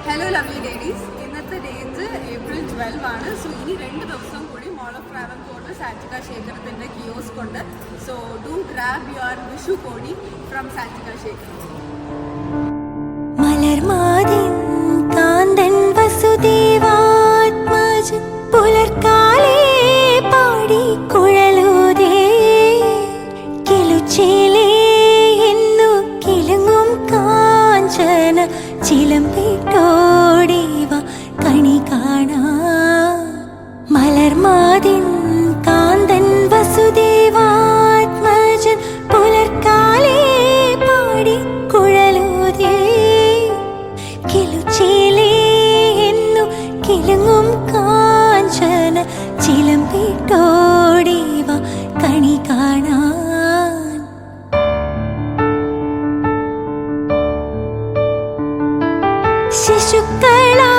Hello lovely ladies, ഇന്നത്തെ date April 12 ആണ്. So ഇനി 2 ദിവസം കൂടി മോൾ ഓഫ് ട്രാവൻകൂറിൽ സാറ്റിക ശേഖരത്തിൻ്റെ കിയോസ്ക് ഉണ്ട്. So do grab your Vishu കോടി ഫ്രം സാറ്റിക ശേഖരം. മലർമാതിൻ കാന്തൻ വസുദേവാത്മജൻ പുലർക്കാലേ പാടി കുഴലൂതേ കിലുച്ചേലേ എന്നു കിലുങ്ങും കാഞ്ചന ചിലമ്പിട്ടോടിവ കണി കാണാ. മലർമാതിൻ കാന്തൻ വസുദേവാത്മജൻ പുലർക്കാലേ പാടി കുഴലൂതേ കിലുച്ചേലേ എന്നു കിലുങ്ങും കാഞ്ചന ചിലമ്പിട്ടോടിവ കണി കാണാൻ. ശിശുക്കളാ